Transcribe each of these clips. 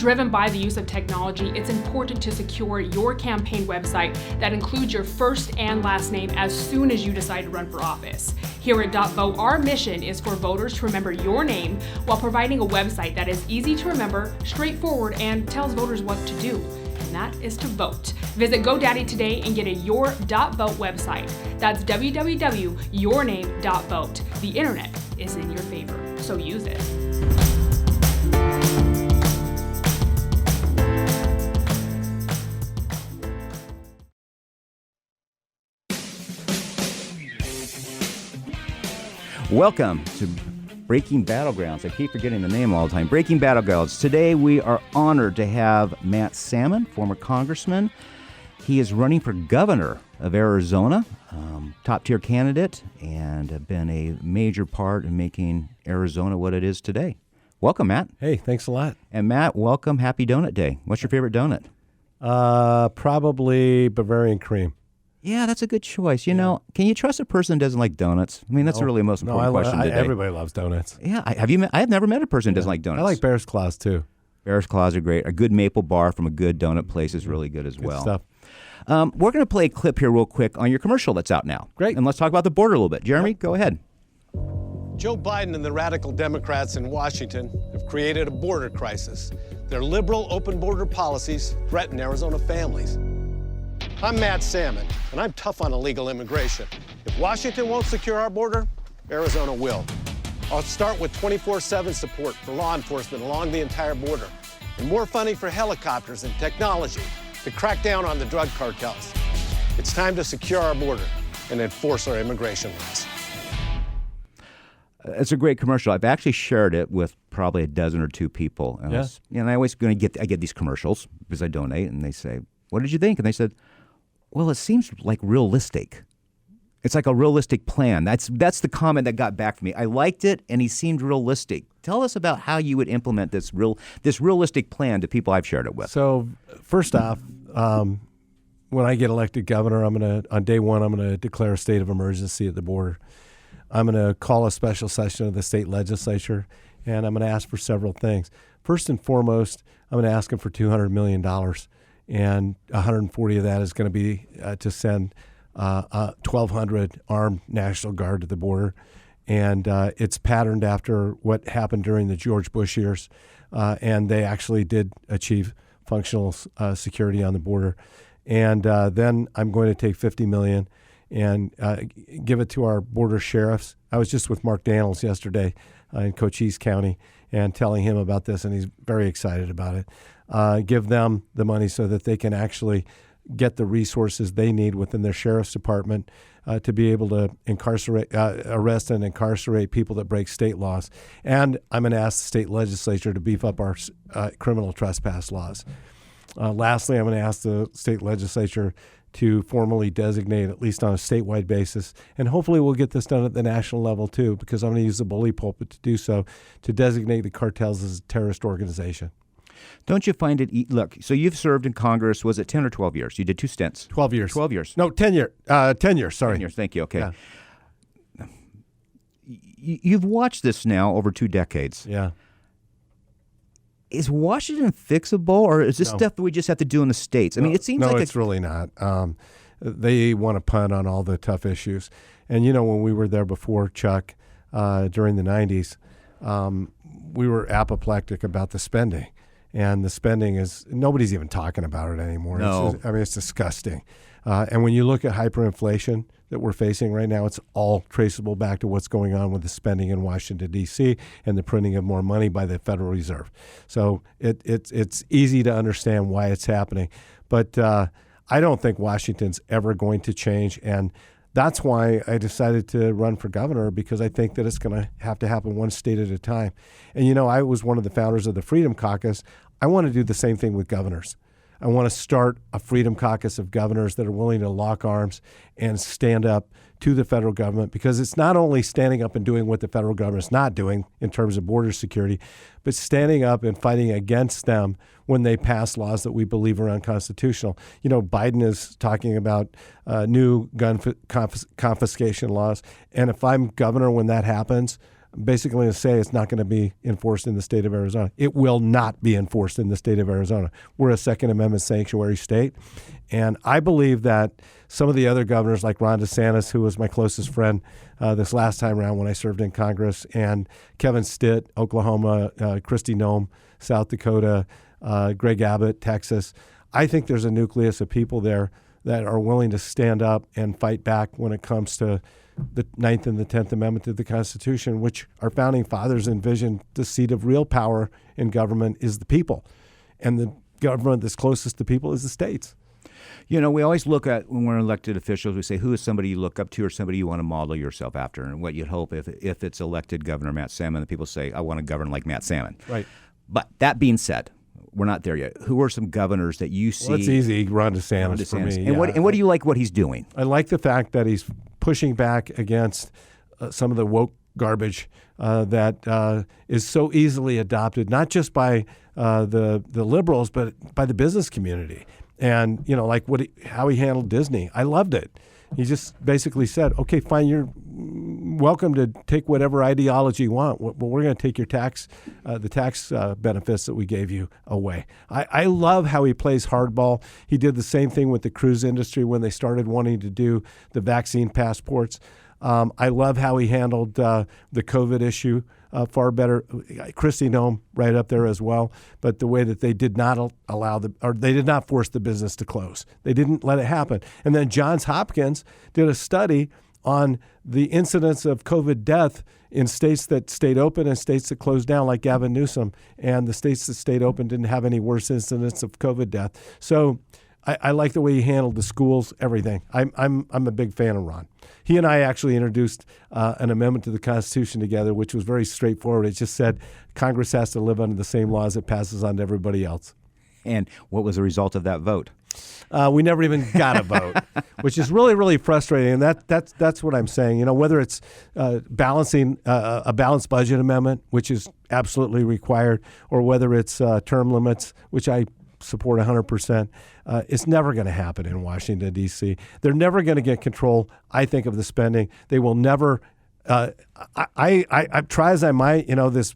Driven by the use of technology, it's important to secure your campaign website that includes your first and last name as soon as you decide to run for office. Here at .vote, our mission is for voters to remember your name while providing a website that is easy to remember, straightforward, and tells voters what to do. And that is to vote. Visit GoDaddy today and get a your.vote website. That's www.yourname.vote. The internet is in your favor, so use it. Welcome to Breaking Battlegrounds. I keep forgetting the name all the time. Breaking Battlegrounds. Today we are honored to have Matt Salmon, former congressman. He is running for governor of Arizona, top-tier candidate, and been a major part in making Arizona what it is today. Welcome, Matt. Hey, thanks a lot. And Matt, welcome. Happy Donut Day. What's your favorite donut? Probably Bavarian cream. Yeah, that's a good choice. You know, can you trust a person that doesn't like donuts? I mean, that's really the most important question today. Everybody loves donuts. Yeah, I have never met a person who doesn't like donuts. I like Bear's Claws, too. Bear's Claws are great. A good maple bar from a good donut place is really good as well. Good stuff. We're going to play a clip here real quick on your commercial that's out now. Great. And let's talk about the border a little bit. Jeremy, go ahead. Joe Biden and the radical Democrats in Washington have created a border crisis. Their liberal open border policies threaten Arizona families. I'm Matt Salmon, and I'm tough on illegal immigration. If Washington won't secure our border, Arizona will. I'll start with 24/7 support for law enforcement along the entire border, and more funding for helicopters and technology to crack down on the drug cartels. It's time to secure our border and enforce our immigration laws. It's a great commercial. I've actually shared it with probably a dozen or two people. And I always get these commercials because I donate, and they say, "What did you think?" And they said, "Well, it seems like realistic. It's like a realistic plan." That's the comment that got back from me. I liked it, and he seemed realistic. Tell us about how you would implement this realistic plan to people I've shared it with. So, first off, when I get elected governor, on day one, I'm going to declare a state of emergency at the border. I'm going to call a special session of the state legislature, and I'm going to ask for several things. First and foremost, I'm going to ask them for $200 million. And 140 of that is going to be to send 1,200 armed National Guard to the border. And it's patterned after what happened during the George Bush years. And they actually did achieve functional security on the border. And then I'm going to take $50 million and give it to our border sheriffs. I was just with Mark Daniels yesterday in Cochise County and telling him about this, and he's very excited about it. Give them the money so that they can actually get the resources they need within their sheriff's department to be able to arrest and incarcerate people that break state laws. And I'm going to ask the state legislature to beef up our criminal trespass laws. Lastly, I'm going to ask the state legislature to formally designate, at least on a statewide basis, and hopefully we'll get this done at the national level too, because I'm going to use the bully pulpit to do so, to designate the cartels as a terrorist organization. Don't you find it, look, so you've served in Congress, was it 10 or 12 years? You did 2 stints. 12 years. 12 years. No, 10 years. 10 years, sorry. 10 years, thank you, okay. Yeah. You've watched this now over 2 decades. Yeah. Is Washington fixable, or is this stuff that we just have to do in the states? I mean, it seems like it's really not. They want to punt on all the tough issues. And, you know, when we were there before, Chuck, during the 90s, we were apoplectic about the spending. And the spending nobody's even talking about it anymore. No. It's disgusting. And when you look at hyperinflation that we're facing right now, it's all traceable back to what's going on with the spending in Washington, D.C. and the printing of more money by the Federal Reserve. So it's easy to understand why it's happening. But I don't think Washington's ever going to change. And that's why I decided to run for governor, because I think that it's going to have to happen one state at a time. And, you know, I was one of the founders of the Freedom Caucus. I want to do the same thing with governors. I want to start a Freedom Caucus of governors that are willing to lock arms and stand up to the federal government, because it's not only standing up and doing what the federal government's not doing in terms of border security, but standing up and fighting against them when they pass laws that we believe are unconstitutional. You know, Biden is talking about new gun confiscation laws, and if I'm governor when that happens, basically going to say it's not going to be enforced in the state of Arizona. It will not be enforced in the state of Arizona. We're a Second Amendment sanctuary state. And I believe that some of the other governors, like Ron DeSantis, who was my closest friend this last time around when I served in Congress, and Kevin Stitt, Oklahoma, Kristi Noem, South Dakota, Greg Abbott, Texas, I think there's a nucleus of people there that are willing to stand up and fight back when it comes to the 9th and the 10th Amendment to the Constitution, which our founding fathers envisioned the seat of real power in government is the people. And the government that's closest to people is the states. You know, we always look at, when we're elected officials, we say, who is somebody you look up to or somebody you want to model yourself after? And what you'd hope if it's elected Governor Matt Salmon, the people say, I want to govern like Matt Salmon. Right. But that being said, we're not there yet. Who are some governors that you see? Well, it's easy. Ron DeSantis for me. And what do you like what he's doing? I like the fact that he's pushing back against some of the woke garbage that is so easily adopted, not just by the liberals, but by the business community. And, you know, like how he handled Disney. I loved it. He just basically said, okay, fine, you're welcome to take whatever ideology you want, but we're going to take your tax benefits that we gave you away. I love how he plays hardball. He did the same thing with the cruise industry when they started wanting to do the vaccine passports. I love how he handled the COVID issue far better. Kristi Noem right up there as well. But the way that they did not they did not force the business to close. They didn't let it happen. And then Johns Hopkins did a study on the incidence of COVID death in states that stayed open and states that closed down, like Gavin Newsom. And the states that stayed open didn't have any worse incidence of COVID death. So I like the way he handled the schools, everything. I'm a big fan of Ron. He and I actually introduced an amendment to the Constitution together, which was very straightforward. It just said Congress has to live under the same laws it passes on to everybody else. And what was the result of that vote? We never even got a vote, which is really, really frustrating. And that's what I'm saying. You know, whether it's balancing a balanced budget amendment, which is absolutely required, or whether it's term limits, which I support 100%. It's never going to happen in Washington, D.C. They're never going to get control, I think, of the spending. They will never. I try as I might, you know, this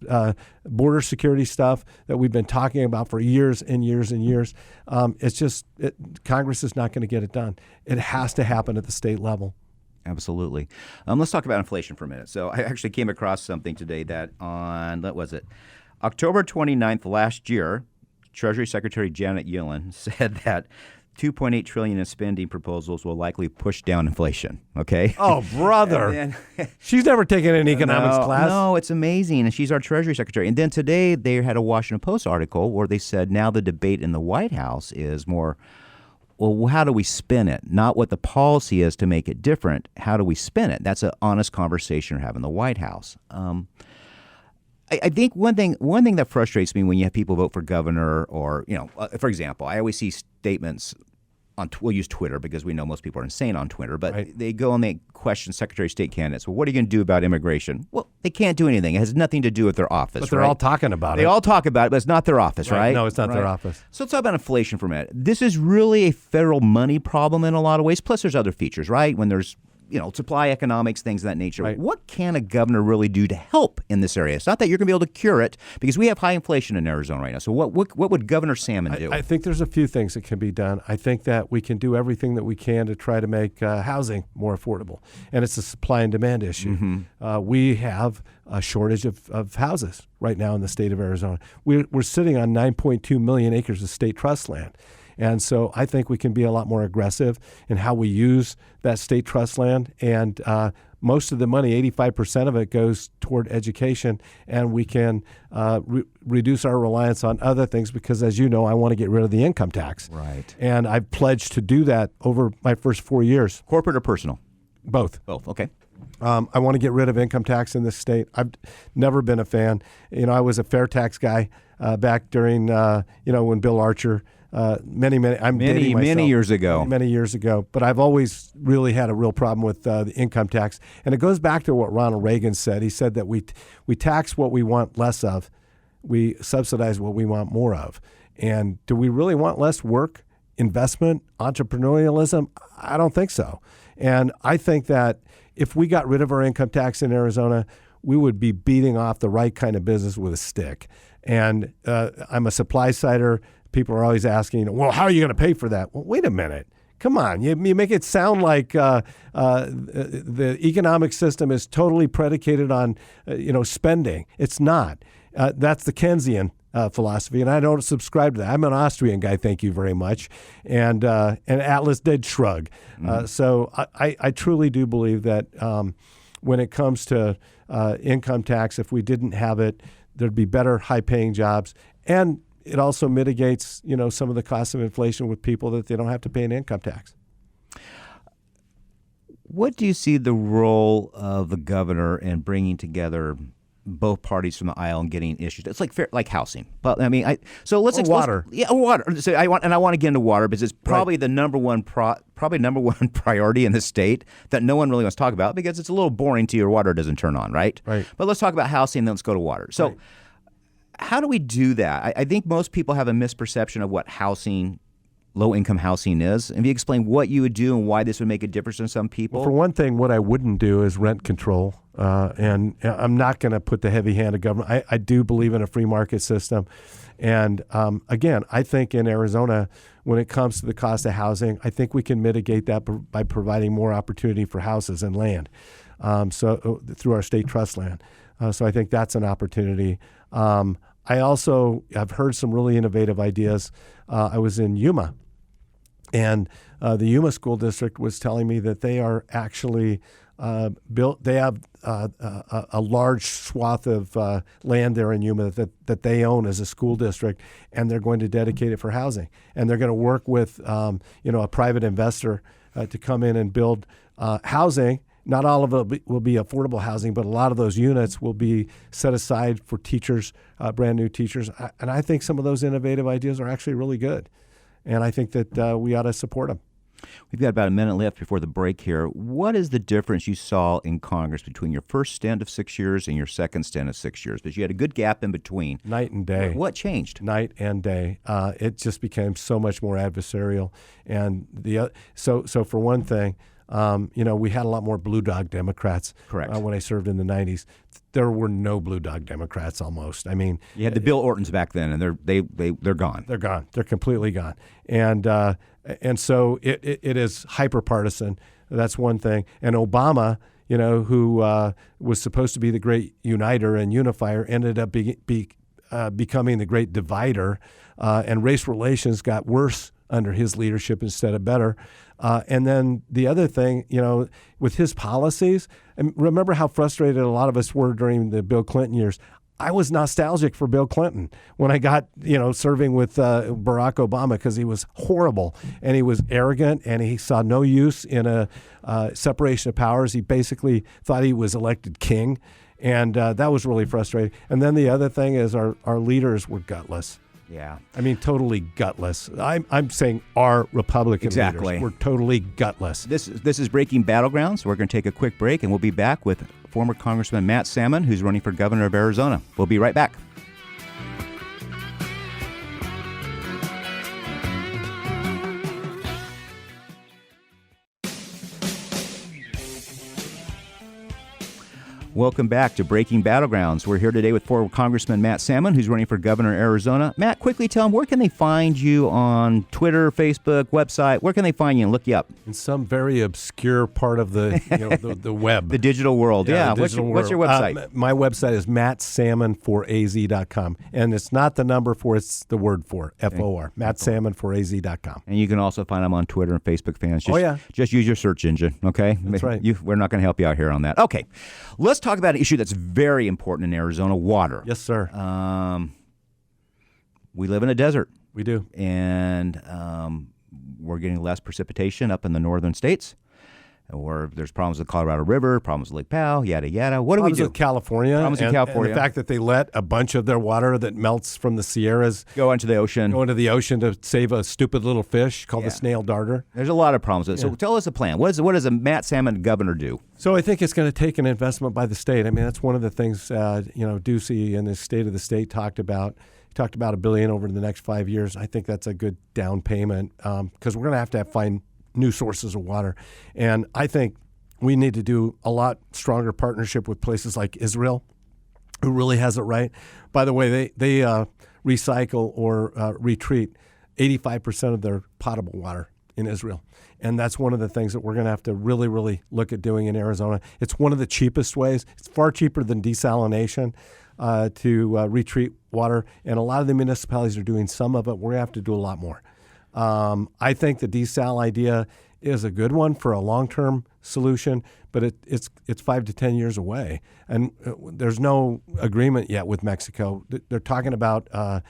border security stuff that we've been talking about for years and years and years. It's just Congress is not going to get it done. It has to happen at the state level. Absolutely. Let's talk about inflation for a minute. So I actually came across something today that on, what was it, October 29th last year, Treasury Secretary Janet Yellen said that $2.8 trillion in spending proposals will likely push down inflation. Okay. Oh, brother! She's never taken an economics class. No, it's amazing, and she's our Treasury Secretary. And then today they had a Washington Post article where they said now the debate in the White House is more, well, how do we spin it? Not what the policy is to make it different. How do we spin it? That's an honest conversation we're having in the White House. I think one thing that frustrates me when you have people vote for governor, or, you know, for example, I always see statements on, we'll use Twitter because we know most people are insane on Twitter, but right. They go and they question Secretary of State candidates. Well, what are you going to do about immigration? Well, they can't do anything. It has nothing to do with their office. But they're all talking about it. They all talk about it, but it's not their office, right? No, it's not their office. So let's talk about inflation for a minute. This is really a federal money problem in a lot of ways. Plus, there's other features, right? When there's, you know, supply economics, things of that nature. Right. What can a governor really do to help in this area? It's not that you're going to be able to cure it, because we have high inflation in Arizona right now. So what would Governor Salmon do? I think there's a few things that can be done. I think that we can do everything that we can to try to make housing more affordable. And it's a supply and demand issue. Mm-hmm. We have a shortage of houses right now in the state of Arizona. We're sitting on 9.2 million acres of state trust land. And so I think we can be a lot more aggressive in how we use that state trust land. And most of the money, 85% of it, goes toward education. And we can reduce our reliance on other things because, as you know, I want to get rid of the income tax. Right. And I've pledged to do that over my first 4 years. Corporate or personal? Both. Both, okay. I want to get rid of income tax in this state. I've never been a fan. You know, I was a fair tax guy back during, when Bill Archer, many years ago. But I've always really had a real problem with the income tax. And it goes back to what Ronald Reagan said. He said that we tax what we want less of. We subsidize what we want more of. And do we really want less work, investment, entrepreneurialism? I don't think so. And I think that if we got rid of our income tax in Arizona, we would be beating off the right kind of business with a stick. And I'm a supply sider. People are always asking, well, how are you going to pay for that? Well, wait a minute. Come on. You make it sound like the economic system is totally predicated on spending. It's not. That's the Keynesian philosophy, and I don't subscribe to that. I'm an Austrian guy, thank you very much, and Atlas did shrug. So I truly do believe that when it comes to income tax, if we didn't have it, there'd be better high-paying jobs, and it also mitigates some of the cost of inflation with people that they don't have to pay an income tax. What do you see the role of the governor in bringing together both parties from the aisle and getting issues? It's like housing, but I mean, water. Water. So I want to get into water because it's probably the number one priority in the state that no one really wants to talk about because it's a little boring to your water doesn't turn on, right? Right. But let's talk about housing, then let's go to water. So, how do we do that? I think most people have a misperception of what housing, low-income housing is. If you explain what you would do and why this would make a difference to some people. Well, for one thing, what I wouldn't do is rent control. And I'm not going to put the heavy hand of government. I do believe in a free market system. And again, I think in Arizona, when it comes to the cost of housing, I think we can mitigate that by providing more opportunity for houses and land, so through our state trust land. So I think that's an opportunity. I also have heard some really innovative ideas. I was in Yuma, and the Yuma School District was telling me that they are actually they have a large swath of land there in Yuma that they own as a school district, and they're going to dedicate it for housing. And they're going to work with a private investor to come in and build housing. Not all of it will be affordable housing, but a lot of those units will be set aside for teachers, brand new teachers. And I think some of those innovative ideas are actually really good. And I think that we ought to support them. We've got about a minute left before the break here. What is the difference you saw in Congress between your first stint of 6 years and your second stint of 6 years? Because you had a good gap in between. Night and day. What changed? Night and day. It just became so much more adversarial. And so for one thing, we had a lot more blue dog Democrats. Correct. When I served in the 90s. There were no blue dog Democrats almost. I mean, you had the Bill Ortons back then, and they're gone. They're gone. They're completely gone. And so it is hyper partisan. That's one thing. And Obama, who was supposed to be the great uniter and unifier, ended up becoming the great divider. And race relations got worse under his leadership instead of better. And then the other thing, with his policies, and remember how frustrated a lot of us were during the Bill Clinton years. I was nostalgic for Bill Clinton when I got, serving with Barack Obama because he was horrible and he was arrogant and he saw no use in a separation of powers. He basically thought he was elected king, and that was really frustrating. And then the other thing is our leaders were gutless. Yeah. I mean, totally gutless. I'm saying our Republican leaders were totally gutless. This is Breaking Battlegrounds. We're going to take a quick break, and we'll be back with former Congressman Matt Salmon, who's running for governor of Arizona. We'll be right back. Welcome back to Breaking Battlegrounds. We're here today with former Congressman Matt Salmon, who's running for governor of Arizona. Matt, quickly tell them, where can they find you on Twitter, Facebook, website? Where can they find you and look you up? In some very obscure part of the the web. The digital world. Yeah. What's your website? My website is mattsalmon4az.com. And it's not the number 4, it's the word 4, F-O-R. mattsalmon4az.com. And you can also find them on Twitter and Facebook fans. Just use your search engine, okay? That's right. We're not going to help you out here on that. Okay. Let's talk about an issue that's very important in Arizona, water. Yes, sir. We live in a desert. We do. And we're getting less precipitation up in the northern states. Or there's problems with the Colorado River, problems with Lake Powell, yada, yada. What do we do? Problems with California. And the fact that they let a bunch of their water that melts from the Sierras go into the ocean. To save a stupid little fish called the snail darter. There's a lot of problems with it. So tell us a plan. What does a Matt Salmon governor do? So I think it's going to take an investment by the state. I mean, that's one of the things, Ducey in his State of the State talked about. He talked about $1 billion over the next 5 years. I think that's a good down payment because we're going to have find new sources of water. And I think We need to do a lot stronger partnership with places like Israel, who really has it right. By the way, they recycle or retreat 85% of their potable water in Israel. And that's one of the things that we're going to have to really, really look at doing in Arizona. It's one of the cheapest ways. It's far cheaper than desalination to retreat water. And a lot of the municipalities are doing some of it. We're going to have to do a lot more. I think the desal idea is a good one for a long-term solution, but it's 5 to 10 years away. And there's no agreement yet with Mexico. They're talking about a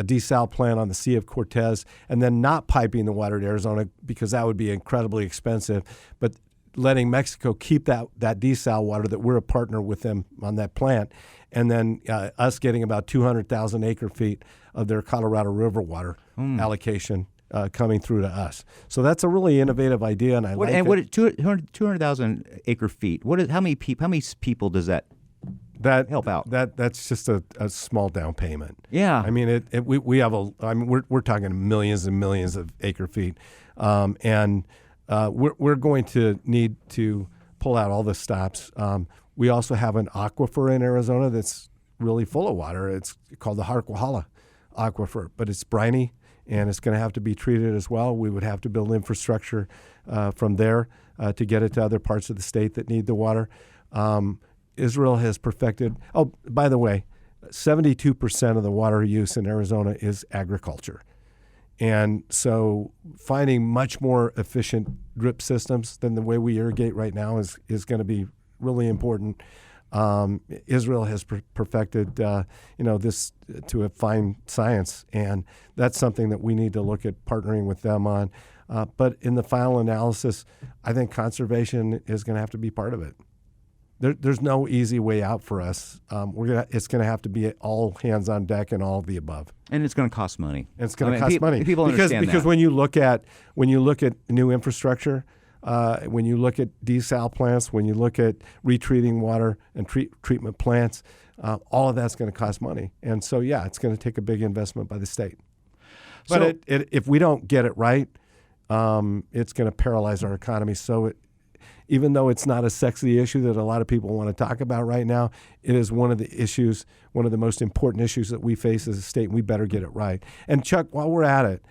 desal plant on the Sea of Cortez and then not piping the water to Arizona because that would be incredibly expensive, but letting Mexico keep that desal water that we're a partner with them on that plant, and then us getting about 200,000 acre feet of their Colorado River water allocation coming through to us. So that's a really innovative idea, and I like it. 200,000 acre feet. How many people does that help out? That's just a small down payment. Yeah. I mean, we're talking millions and millions of acre feet, and we're going to need to pull out all the stops. We also have an aquifer in Arizona that's really full of water. It's called the Harquahala Aquifer, but it's briny, and it's going to have to be treated as well. We would have to build infrastructure from there to get it to other parts of the state that need the water. Israel has perfected. Oh, by the way, 72% of the water use in Arizona is agriculture. And so finding much more efficient drip systems than the way we irrigate right now is going to be really important. Israel has perfected, this to a fine science, and that's something that we need to look at partnering with them on. But in the final analysis, I think conservation is going to have to be part of it. There's no easy way out for us. It's going to have to be all hands on deck and all of the above. And it's going to cost money. And it's going to cost money. People understand because that. when you look at new infrastructure, when you look at desal plants, when you look at retreating water and treatment plants, all of that's going to cost money. And so, yeah, it's going to take a big investment by the state. But if we don't get it right, it's going to paralyze our economy. So even though it's not a sexy issue that a lot of people want to talk about right now, it is one of the most important issues that we face as a state, and we better get it right. And Chuck, while we're at it,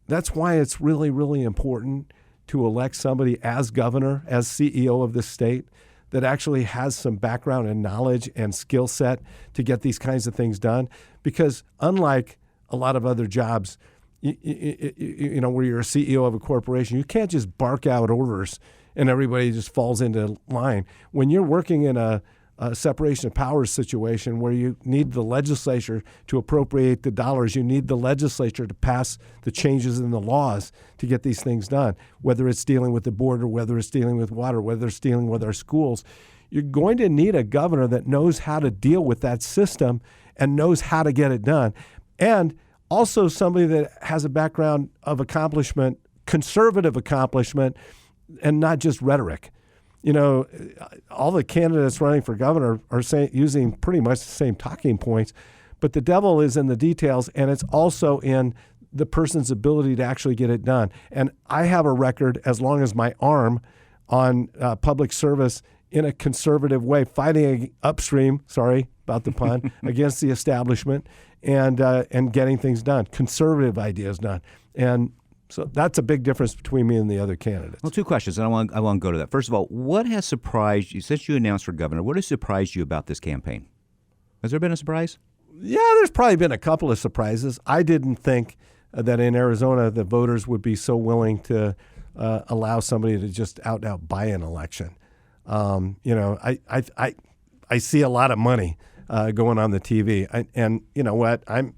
that's why it's really, really important to elect somebody as governor, as CEO of this state, that actually has some background and knowledge and skill set to get these kinds of things done. Because unlike a lot of other jobs, where you're a CEO of a corporation, you can't just bark out orders and everybody just falls into line. When you're working in a separation of powers situation where you need the legislature to appropriate the dollars, you need the legislature to pass the changes in the laws to get these things done, whether it's dealing with the border, whether it's dealing with water, whether it's dealing with our schools. You're going to need a governor that knows how to deal with that system and knows how to get it done. And also somebody that has a background of accomplishment, conservative accomplishment, and not just rhetoric. All the candidates running for governor are using pretty much the same talking points, but the devil is in the details, and it's also in the person's ability to actually get it done. And I have a record as long as my arm on public service in a conservative way, fighting upstream, sorry about the pun, against the establishment and getting things done, conservative ideas done. And so that's a big difference between me and the other candidates. Well, two questions, and I want to go to that. First of all, what has surprised you, since you announced for governor, what has surprised you about this campaign? Has there been a surprise? Yeah, there's probably been a couple of surprises. I didn't think that in Arizona the voters would be so willing to allow somebody to just out buy an election. I see a lot of money going on the TV, and you know what? I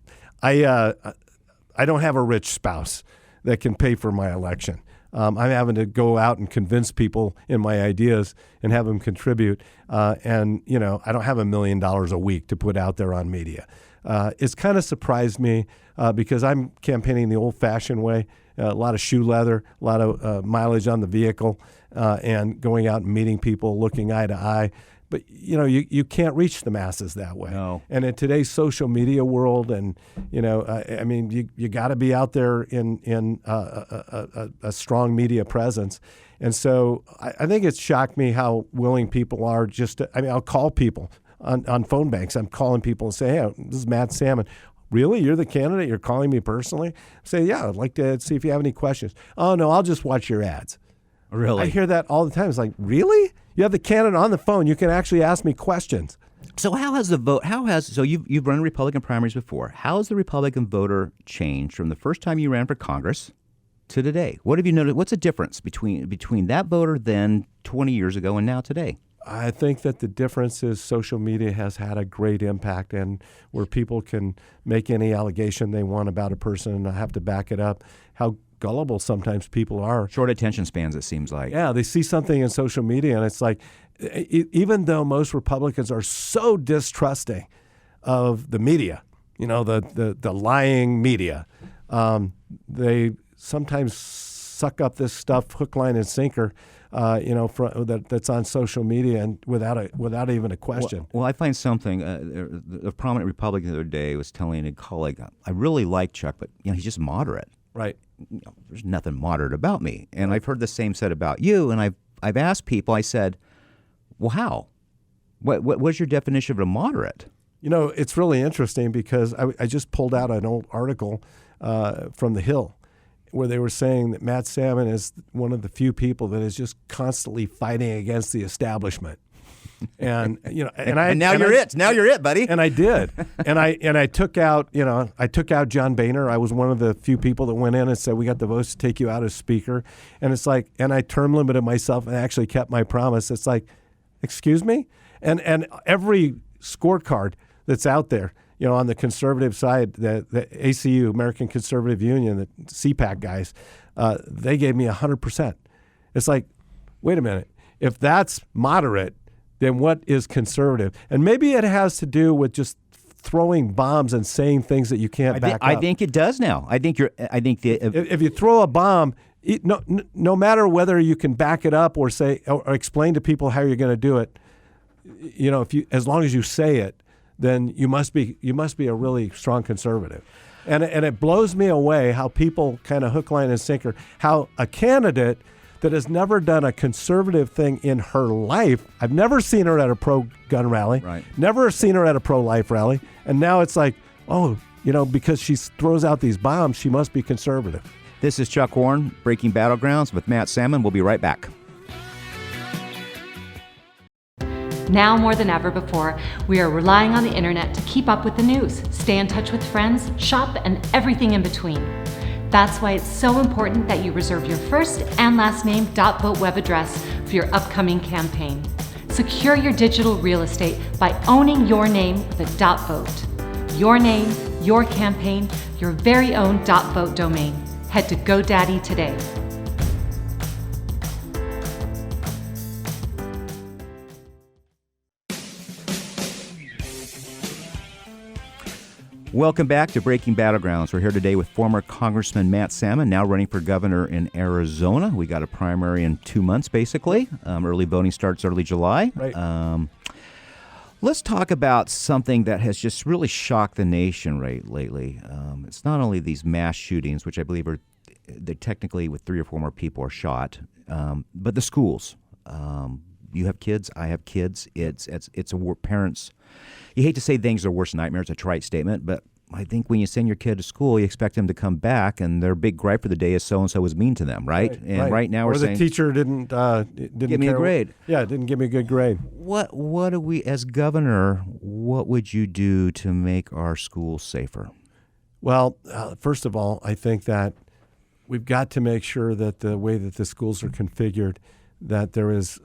don't have a rich spouse that can pay for my election. I'm having to go out and convince people in my ideas and have them contribute. And I don't have $1 million a week to put out there on media. It's kind of surprised me because I'm campaigning the old-fashioned way, a lot of shoe leather, a lot of mileage on the vehicle, and going out and meeting people, looking eye to eye. But, you can't reach the masses that way. No. And in today's social media world, and, you got to be out there in a strong media presence. And so I think it's shocked me how willing people are just to, I'll call people on phone banks. I'm calling people and say, hey, this is Matt Salmon. Really? You're the candidate? You're calling me personally? I say, yeah, I'd like to see if you have any questions. Oh, no, I'll just watch your ads. Really? I hear that all the time. It's like, really? You have the candidate on the phone. You can actually ask me questions. So you've run Republican primaries before. How has the Republican voter changed from the first time you ran for Congress to today? What have you noticed? What's the difference between that voter then 20 years ago and now today? I think that the difference is social media has had a great impact, and where people can make any allegation they want about a person and have to back it up, how gullible sometimes people are. Short attention spans, it seems like. Yeah, they see something in social media, and it's like, even though most Republicans are so distrusting of the media, the lying media, they sometimes suck up this stuff hook, line, and sinker. That's on social media and without even a question. Well, I find something. A prominent Republican the other day was telling a colleague, "I really like Chuck, but he's just moderate." Right. There's nothing moderate about me, and I've heard the same said about you. And I've asked people. I said, "Well, how? What's your definition of a moderate?" It's really interesting because I just pulled out an old article from The Hill, where they were saying that Matt Salmon is one of the few people that is just constantly fighting against the establishment. And now you're it, buddy. And I did. and I took out John Boehner. I was one of the few people that went in and said, we got the votes to take you out as speaker. And it's like, and I term limited myself and actually kept my promise. It's like, excuse me? And every scorecard that's out there, on the conservative side, the ACU, American Conservative Union, the CPAC guys, they gave me 100%. It's like, wait a minute. If that's moderate, then what is conservative? And maybe it has to do with just throwing bombs and saying things that you can't back up. I think it does now. If you throw a bomb, no matter whether you can back it up or say or explain to people how you're going to do it, as long as you say it, then you must be a really strong conservative. And it blows me away how people kind of hook, line, and sinker, how a candidate that has never done a conservative thing in her life, I've never seen her at a pro-gun rally, right. Never seen her at a pro-life rally, and now it's like, because she throws out these bombs, she must be conservative. This is Chuck Warren, Breaking Battlegrounds with Matt Salmon. We'll be right back. Now more than ever before, we are relying on the internet to keep up with the news, stay in touch with friends, shop, and everything in between. That's why it's so important that you reserve your first and last name .vote web address for your upcoming campaign. Secure your digital real estate by owning your name with a .vote. Your name, your campaign, your very own .vote domain. Head to GoDaddy today. Welcome back to Breaking Battlegrounds. We're here today with former Congressman Matt Salmon, now running for governor in Arizona. We got a primary in 2 months, basically. Early voting starts early July. Right. Let's talk about something that has just really shocked the nation lately. It's not only these mass shootings, which I believe they're technically with 3 or 4 more people are shot, but the schools. You have kids. I have kids. It's parents. You hate to say things are worse nightmares. It's a trite statement, but I think when you send your kid to school, you expect them to come back, and their big gripe for the day is so and so was mean to them, right? Right now, we're saying the teacher didn't give me a grade. Didn't give me a good grade. What do we, as governor? What would you do to make our schools safer? Well, first of all, I think that we've got to make sure that the way that the schools are configured, that there is,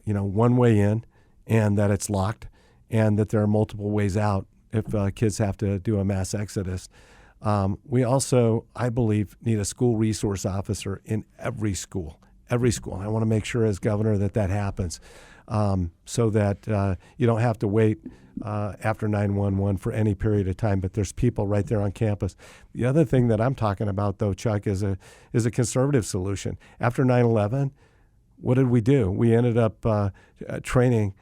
one way in, and that it's locked, and that there are multiple ways out if kids have to do a mass exodus. We also, I believe, need a school resource officer in every school. Every school. I want to make sure as governor that happens so that you don't have to wait after 911 for any period of time, but there's people right there on campus. The other thing that I'm talking about, though, Chuck, is a conservative solution. After 9/11, what did we do? We ended up training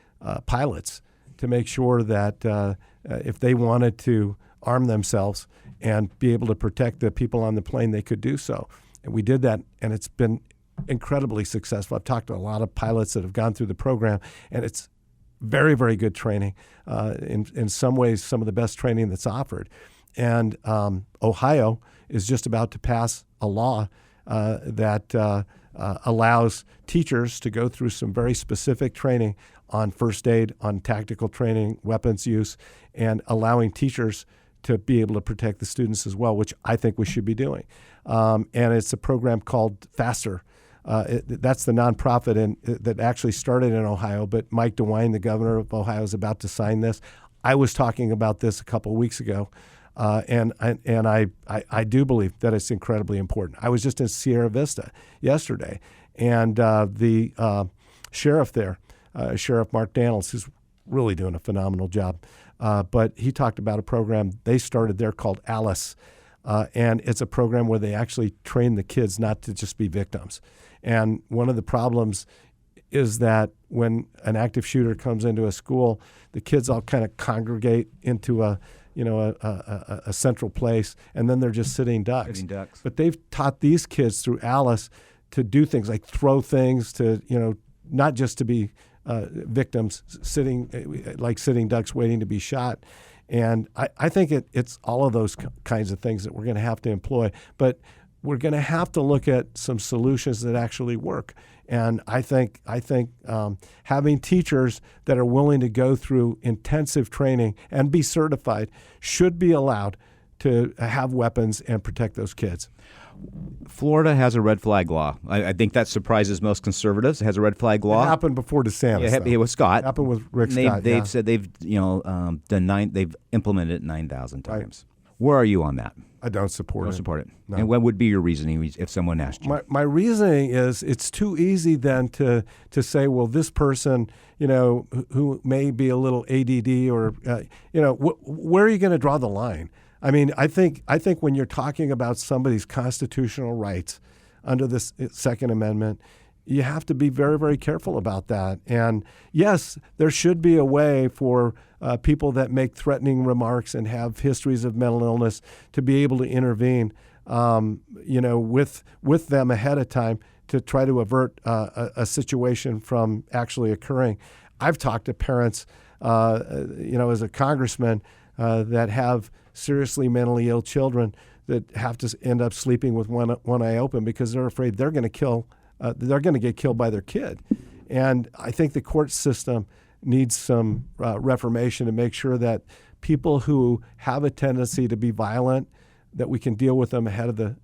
pilots to make sure that if they wanted to arm themselves and be able to protect the people on the plane, they could do so. And we did that, and it's been incredibly successful. I've talked to a lot of pilots that have gone through the program, and it's very, very good training. In some ways, some of the best training that's offered. And Ohio is just about to pass a law that allows teachers to go through some very specific training on first aid, on tactical training, weapons use, and allowing teachers to be able to protect the students as well, which I think we should be doing. And it's a program called FASTER. That's the nonprofit that actually started in Ohio, but Mike DeWine, the governor of Ohio, is about to sign this. I was talking about this a couple of weeks ago, and I do believe that it's incredibly important. I was just in Sierra Vista yesterday, and the sheriff there, Sheriff Mark Daniels, who's really doing a phenomenal job, but he talked about a program they started there called ALICE, and it's a program where they actually train the kids not to just be victims. And one of the problems is that when an active shooter comes into a school, the kids all kind of congregate into a central place, and then they're just sitting ducks. But they've taught these kids through ALICE to do things like throw things, to not just to be victims, sitting ducks waiting to be shot. And I think it's all of those kinds of things that we're going to have to employ. But we're going to have to look at some solutions that actually work. And I think having teachers that are willing to go through intensive training and be certified should be allowed to have weapons and protect those kids. Florida has a red flag law. I think that surprises most conservatives. It has a red flag law. It happened before DeSantis. It was Scott. It happened with Rick Scott. They've said they've they've implemented it 9,000 times. Right. Where are you on that? I don't support it. Don't support it. No. And what would be your reasoning if someone asked you? My reasoning is it's too easy then to say, well, this person, who may be a little ADD or, where are you going to draw the line? I mean, I think when you're talking about somebody's constitutional rights under this Second Amendment, you have to be very, very careful about that. And yes, there should be a way for people that make threatening remarks and have histories of mental illness to be able to intervene, with them ahead of time to try to avert a situation from actually occurring. I've talked to parents, as a congressman, that have seriously mentally ill children that have to end up sleeping with one eye open because they're afraid they're going to get killed by their kid. And I think the court system needs some reformation to make sure that people who have a tendency to be violent, that we can deal with them ahead of the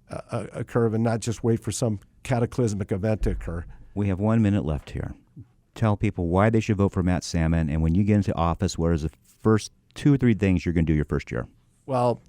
curve and not just wait for some cataclysmic event to occur. We have 1 minute left here. Tell people why they should vote for Matt Salmon, and when you get into office, what is the first 2 or 3 things you're going to do your first year? Well,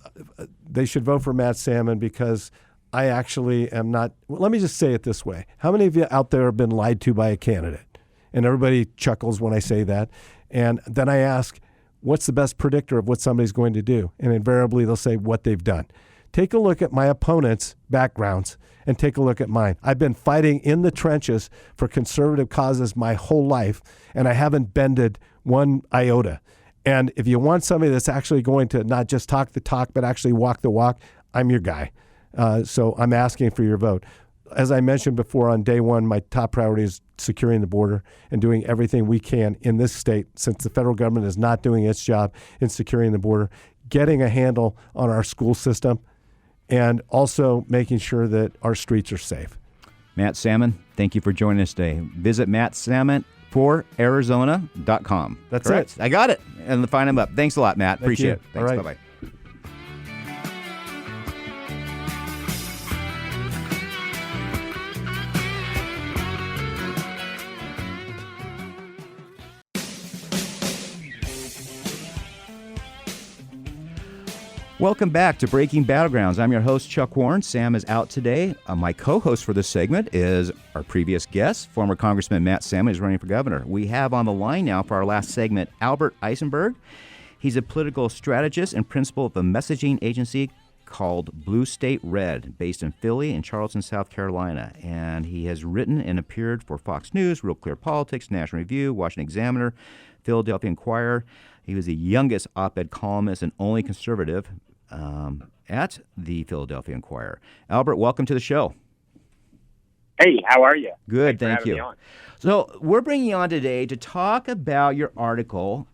they should vote for Matt Salmon because I actually am not. Well, let me just say it this way. How many of you out there have been lied to by a candidate? And everybody chuckles when I say that. And then I ask, what's the best predictor of what somebody's going to do? And invariably they'll say what they've done. Take a look at my opponents' backgrounds and take a look at mine. I've been fighting in the trenches for conservative causes my whole life, and I haven't bended one iota. And if you want somebody that's actually going to not just talk the talk, but actually walk the walk, I'm your guy. So I'm asking for your vote. As I mentioned before, on day one, my top priority is securing the border and doing everything we can in this state, since the federal government is not doing its job in securing the border, getting a handle on our school system, and also making sure that our streets are safe. Matt Salmon, thank you for joining us today. Visit Matt Salmon for Arizona.com. That's correct? it. I got it. And find him up. Thanks a lot, Matt. Thank Appreciate you. it. Thanks. All right. Bye-bye. Welcome back to Breaking Battlegrounds. I'm your host, Chuck Warren. Sam is out today. My co-host for this segment is our previous guest, former Congressman Matt Salmon, is running for governor. We have on the line now for our last segment, Albert Eisenberg. He's a political strategist and principal of a messaging agency called Blue State Red, based in Philly and Charleston, South Carolina. And he has written and appeared for Fox News, Real Clear Politics, National Review, Washington Examiner, Philadelphia Inquirer. He was the youngest op-ed columnist and only conservative at the Philadelphia Inquirer. Albert, welcome to the show. Hey, how are you? Good, Thanks for thank having me you. on. So we're bringing you on today to talk about your article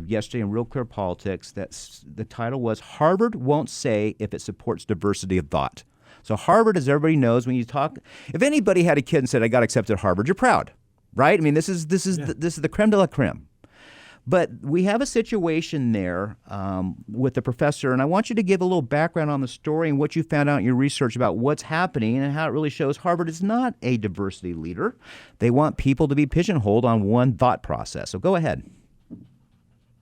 yesterday in Real Clear Politics. The title was "Harvard Won't Say If It Supports Diversity of Thought." So Harvard, as everybody knows, when you talk, if anybody had a kid and said, "I got accepted at Harvard," you're proud, right? I mean, this is the creme de la creme. But we have a situation there with the professor, and I want you to give a little background on the story and what you found out in your research about what's happening and how it really shows Harvard is not a diversity leader. They want people to be pigeonholed on one thought process. So go ahead.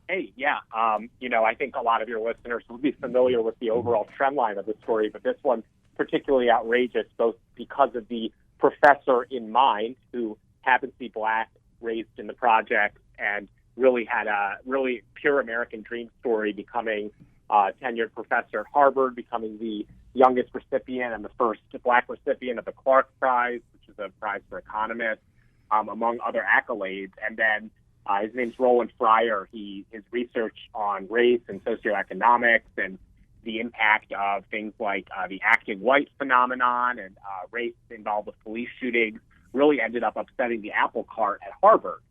Hey, yeah. I think a lot of your listeners will be familiar with the overall trend line of the story, but this one's particularly outrageous, both because of the professor in mind, who happens to be Black, raised in the projects, and really had a really pure American dream story, becoming a tenured professor at Harvard, becoming the youngest recipient and the first Black recipient of the Clark Prize, which is a prize for economists, among other accolades. And then his name's Roland Fryer. His research on race and socioeconomics and the impact of things like the acting white phenomenon and race involved with police shootings really ended up upsetting the apple cart at Harvard.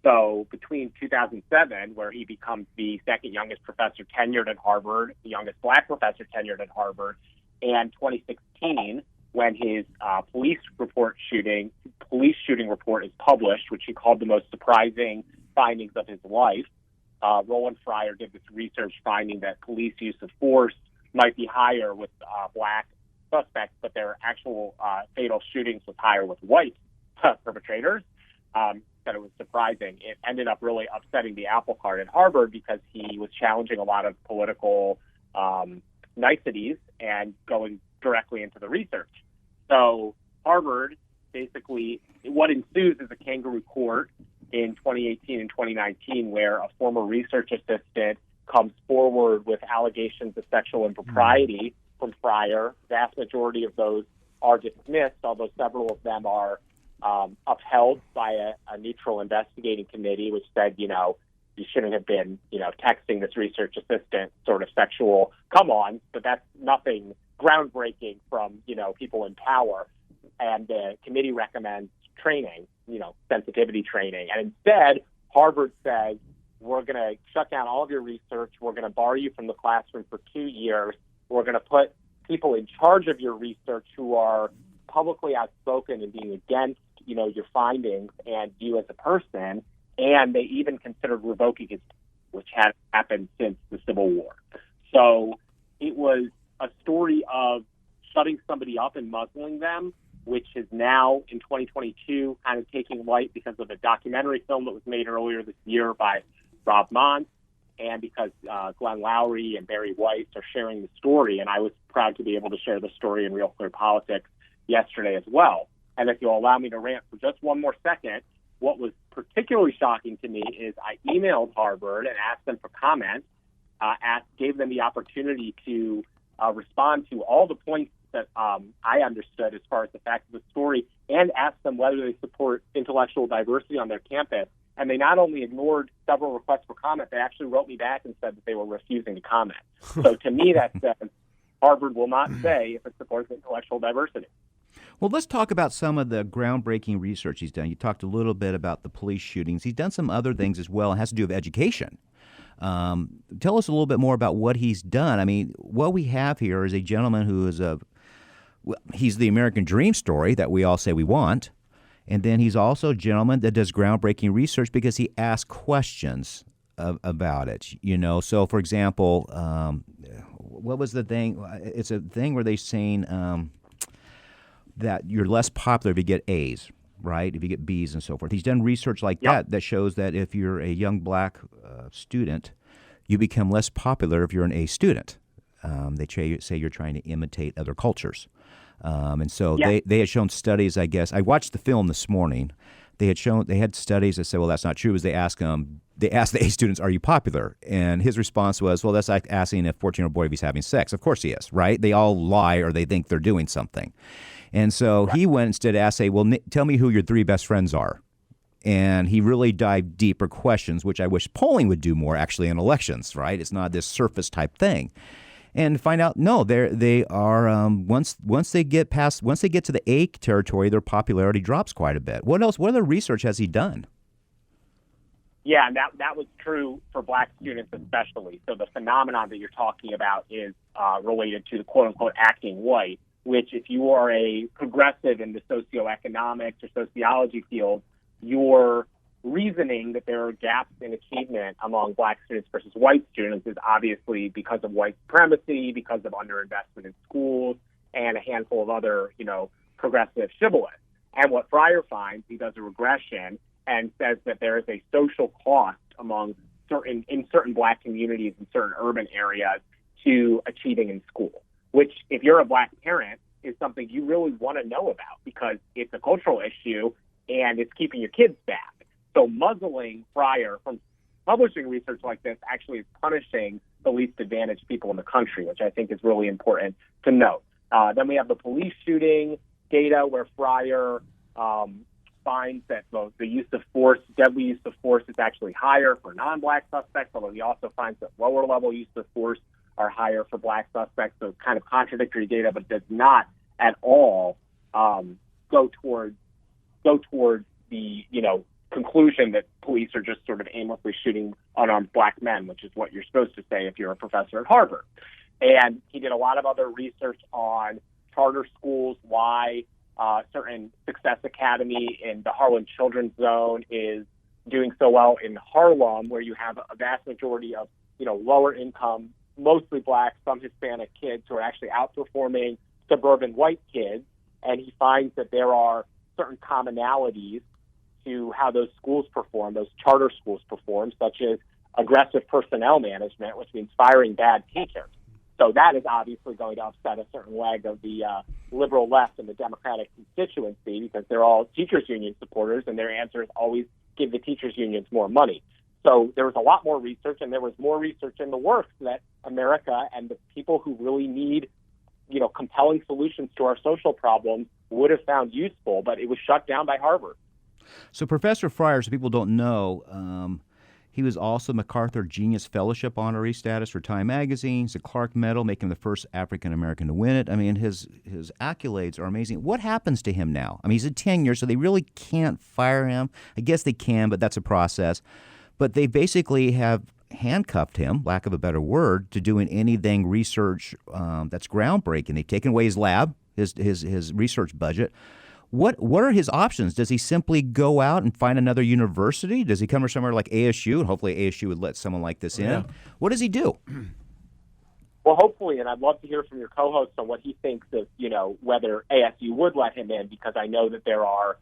So between 2007, where he becomes the second youngest professor tenured at Harvard, the youngest Black professor tenured at Harvard, and 2016, when his police shooting report is published, which he called the most surprising findings of his life, Roland Fryer did this research finding that police use of force might be higher with Black suspects, but their actual fatal shootings was higher with white perpetrators. That it was surprising. It ended up really upsetting the apple cart at Harvard because he was challenging a lot of political niceties and going directly into the research. So Harvard, basically, what ensues is a kangaroo court in 2018 and 2019 where a former research assistant comes forward with allegations of sexual impropriety from Fryer. The vast majority of those are dismissed, although several of them are upheld by a neutral investigating committee, which said, you shouldn't have been, texting this research assistant sort of sexual come-ons, but that's nothing groundbreaking from, people in power. And the committee recommends training, sensitivity training. And instead, Harvard says, we're going to shut down all of your research. We're going to bar you from the classroom for 2 years. We're going to put people in charge of your research who are publicly outspoken and being against, your findings and you as a person. And they even considered revoking his, which has happened since the Civil War. So it was a story of shutting somebody up and muzzling them, which is now in 2022 kind of taking light because of a documentary film that was made earlier this year by Rob Mont, and because Glenn Lowry and Barry Weiss are sharing the story. And I was proud to be able to share the story in Real Clear Politics yesterday as well. And if you'll allow me to rant for just one more second, what was particularly shocking to me is I emailed Harvard and asked them for comment, gave them the opportunity to respond to all the points that I understood as far as the facts of the story, and asked them whether they support intellectual diversity on their campus. And they not only ignored several requests for comment, they actually wrote me back and said that they were refusing to comment. So to me, that says Harvard will not say if it supports intellectual diversity. Well, let's talk about some of the groundbreaking research he's done. You talked a little bit about the police shootings. He's done some other things as well. It has to do with education. Tell us a little bit more about what he's done. I mean, what we have here is a gentleman who is he's the American dream story that we all say we want. And then he's also a gentleman that does groundbreaking research because he asks questions about it. So for example, what was the thing? It's a thing where they're saying that you're less popular if you get A's, right? If you get B's and so forth. He's done research like that shows that if you're a young Black student, you become less popular if you're an A student. They say you're trying to imitate other cultures. And so they had shown studies, I guess. I watched the film this morning. They had studies that said, well, that's not true, because they asked the A students, are you popular? And his response was, well, that's like asking a 14-year-old boy if he's having sex. Of course he is, right? They all lie or they think they're doing something. And so he went instead to ask, well, tell me who your three best friends are. And he really dived deeper questions, which I wish polling would do more actually in elections, right? It's not this surface type thing. and find out they are once they get to the A territory, their popularity drops quite a bit. What other research has he done? Yeah, and that was true for black students especially. So the phenomenon that you're talking about is related to the quote-unquote acting white, which if you are a progressive in the socioeconomics or sociology field, your reasoning that there are gaps in achievement among black students versus white students is obviously because of white supremacy, because of underinvestment in schools, and a handful of other, progressive shibboleths. And what Fryer finds, he does a regression and says that there is a social cost in certain black communities in certain urban areas to achieving in school, which if you're a black parent is something you really want to know about because it's a cultural issue and it's keeping your kids back. So muzzling Fryer from publishing research like this actually is punishing the least advantaged people in the country, which I think is really important to note. Then we have the police shooting data where Fryer finds that the use of force, deadly use of force, is actually higher for non-black suspects, although he also finds that lower-level use of force are higher for black suspects. So it's kind of contradictory data, but does not at all go towards the conclusion that police are just sort of aimlessly shooting unarmed black men, which is what you're supposed to say if you're a professor at Harvard. And he did a lot of other research on charter schools, why certain Success Academy in the Harlem Children's Zone is doing so well in Harlem, where you have a vast majority of, lower income, mostly black, some Hispanic kids who are actually outperforming suburban white kids. And he finds that there are certain commonalities to how those schools perform, those charter schools perform, such as aggressive personnel management, which means firing bad teachers. So that is obviously going to upset a certain leg of the liberal left and the Democratic constituency because they're all teachers union supporters, and their answer is always give the teachers unions more money. So there was a lot more research, and there was more research in the works that America and the people who really need, compelling solutions to our social problems would have found useful, but it was shut down by Harvard. So Professor Fryer, so people don't know, he was also MacArthur Genius Fellowship honoree status for Time Magazine. He's a Clark Medal, making him the first African-American to win it. I mean, his accolades are amazing. What happens to him now? I mean, he's a tenure, so they really can't fire him. I guess they can, but that's a process. But they basically have handcuffed him, lack of a better word, to doing anything research that's groundbreaking. They've taken away his lab, his research budget. What are his options? Does he simply go out and find another university? Does he come to somewhere like ASU, and hopefully ASU would let someone like this in? Yeah. What does he do? Well, hopefully, and I'd love to hear from your co-host on what he thinks of, whether ASU would let him in, because I know that there are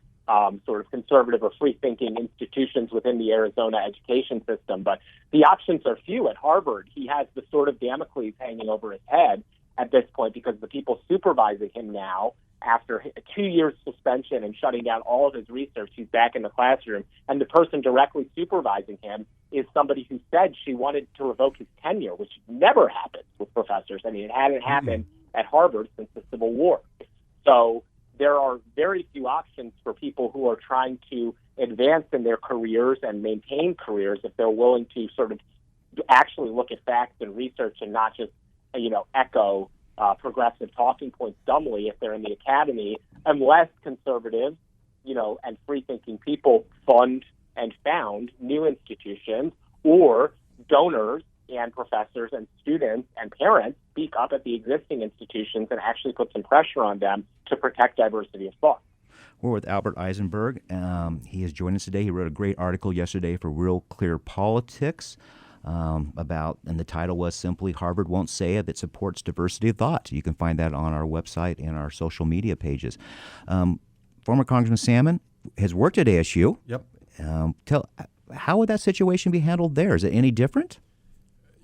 sort of conservative or free-thinking institutions within the Arizona education system. But the options are few at Harvard. He has the sort of Damocles hanging over his head at this point because the people supervising him now, after a 2-year suspension and shutting down all of his research, he's back in the classroom. And the person directly supervising him is somebody who said she wanted to revoke his tenure, which never happens with professors. I mean, it hadn't happened at Harvard since the Civil War. So there are very few options for people who are trying to advance in their careers and maintain careers if they're willing to sort of actually look at facts and research and not just, echo progressive talking points dumbly if they're in the academy, unless conservatives, and free-thinking people fund and found new institutions, or donors and professors and students and parents speak up at the existing institutions and actually put some pressure on them to protect diversity of thought. We're with Albert Eisenberg. He has joined us today. He wrote a great article yesterday for Real Clear Politics and the title was simply "Harvard Won't Say It That Supports Diversity of Thought." You can find that on our website and our social media pages. Former Congressman Salmon has worked at ASU. Yep. How would that situation be handled there? Is it any different?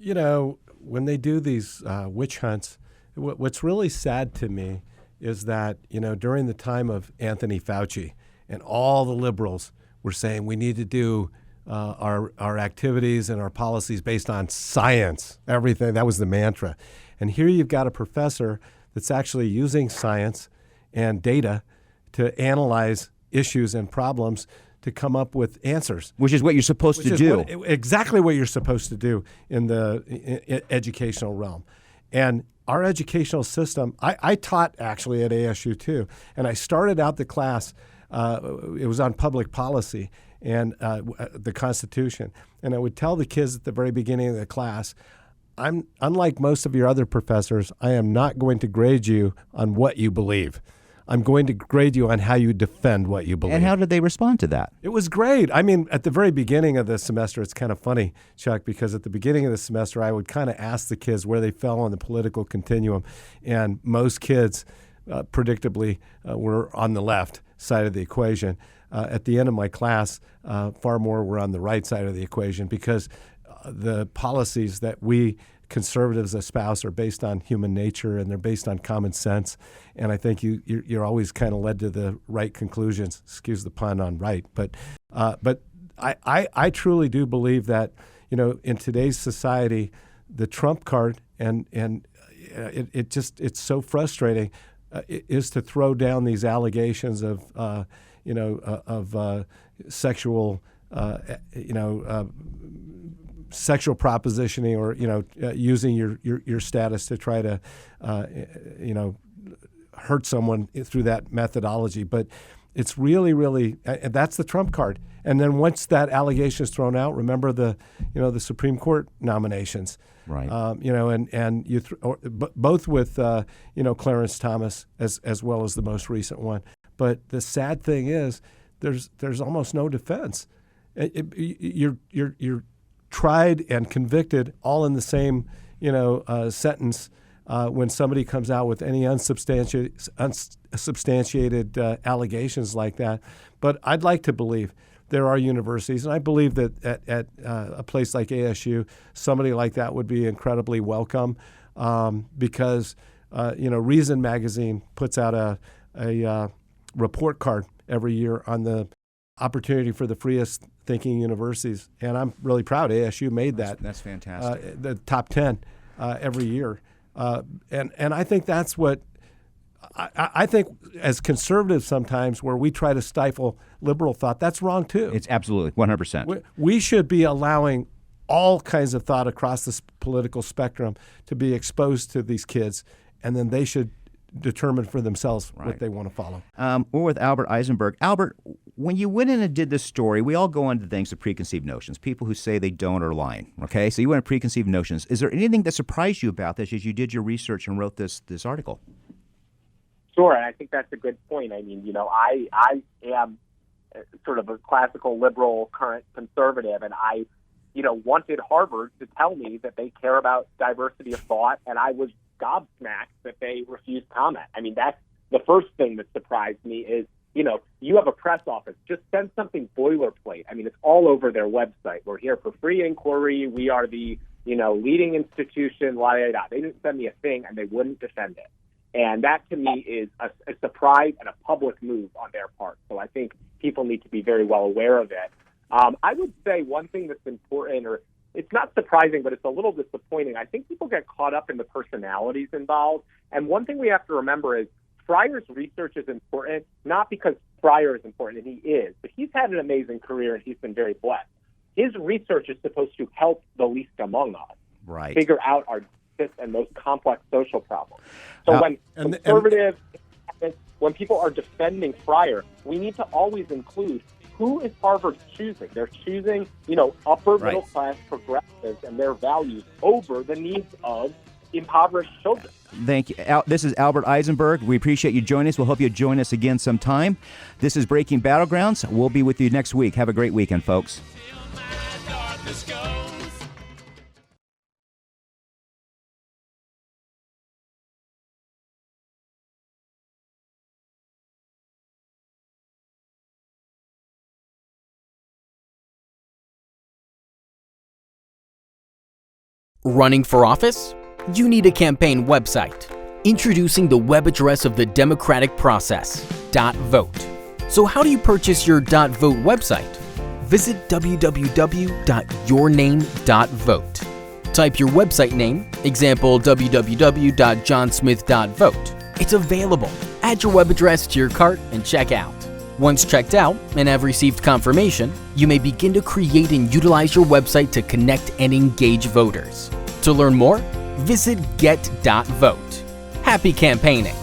When they do these witch hunts, what's really sad to me is that, during the time of Anthony Fauci and all the liberals were saying we need to do our activities and our policies based on science, everything. That was the mantra. And here you've got a professor that's actually using science and data to analyze issues and problems to come up with answers. Which is what you're supposed to do. Exactly what you're supposed to do in the educational realm. And our educational system, I taught actually at ASU too, and I started out the class, it was on public policy and the Constitution. And I would tell the kids at the very beginning of the class, I'm unlike most of your other professors, I am not going to grade you on what you believe. I'm going to grade you on how you defend what you believe. And how did they respond to that? It was great. I mean, at the very beginning of the semester, it's kind of funny, Chuck, because at the beginning of the semester, I would kind of ask the kids where they fell on the political continuum. And most kids, predictably, were on the left side of the equation. At the end of my class, far more were on the right side of the equation because the policies that we conservatives espouse are based on human nature and they're based on common sense. And I think you're always kind of led to the right conclusions. Excuse the pun on right. But I truly do believe that, in today's society, the trump card and it's so frustrating is to throw down these allegations of sexual sexual propositioning or using your status to try to hurt someone through that methodology. But it's really that's the trump card. And then once that allegation is thrown out, remember the Supreme Court nominations, right? And you both with Clarence Thomas as well as the most recent one. But the sad thing is there's almost no defense. You're tried and convicted all in the same sentence when somebody comes out with any unsubstantiated allegations like that. But I'd like to believe there are universities, and I believe that at a place like ASU, somebody like that would be incredibly welcome because Reason Magazine puts out a report card every year on the opportunity for the freest thinking universities, and I'm really proud ASU made that. That's fantastic. The top 10 every year, and I think that's what I think as conservatives sometimes where we try to stifle liberal thought, that's wrong too. It's absolutely 100%. We should be allowing all kinds of thought across the political spectrum to be exposed to these kids, and then they should determine for themselves what they want to follow. We're with Albert Eisenberg. Albert, when you went in and did this story, we all go into things of preconceived notions. People who say they don't are lying, okay? So you went into preconceived notions. Is there anything that surprised you about this as you did your research and wrote this article? Sure, and I think that's a good point. I mean, I am sort of a classical liberal, current conservative, and I, wanted Harvard to tell me that they care about diversity of thought, and I was gobsmacked that they refused comment. I mean, that's the first thing that surprised me is, you have a press office. Just send something boilerplate. I mean, it's all over their website. We're here for free inquiry. We are the, leading institution, la, la, la. They didn't send me a thing, and they wouldn't defend it. And that, to me, is a surprise and a public move on their part. So I think people need to be very well aware of it. I would say one thing that's important, or it's not surprising, but it's a little disappointing. I think people get caught up in the personalities involved. And one thing we have to remember is Fryer's research is important, not because Fryer is important, and he is, but he's had an amazing career and he's been very blessed. His research is supposed to help the least among us figure out our deepest and most complex social problems. So when conservatives, when people are defending Fryer, we need to always include who is Harvard choosing? They're choosing, upper middle class progressives and their values over the needs of impoverished children. Thank you. This is Albert Eisenberg. We appreciate you joining us. We'll hope you join us again sometime. This is Breaking Battlegrounds. We'll be with you next week. Have a great weekend, folks. Running for office? You need a campaign website. Introducing the web address of the democratic process, .vote. So how do you purchase your .vote website? Visit www.yourname.vote. Type your website name, example www.johnsmith.vote. It's available. Add your web address to your cart and check out. Once checked out and have received confirmation, you may begin to create and utilize your website to connect and engage voters. To learn more, visit get.vote. Happy campaigning!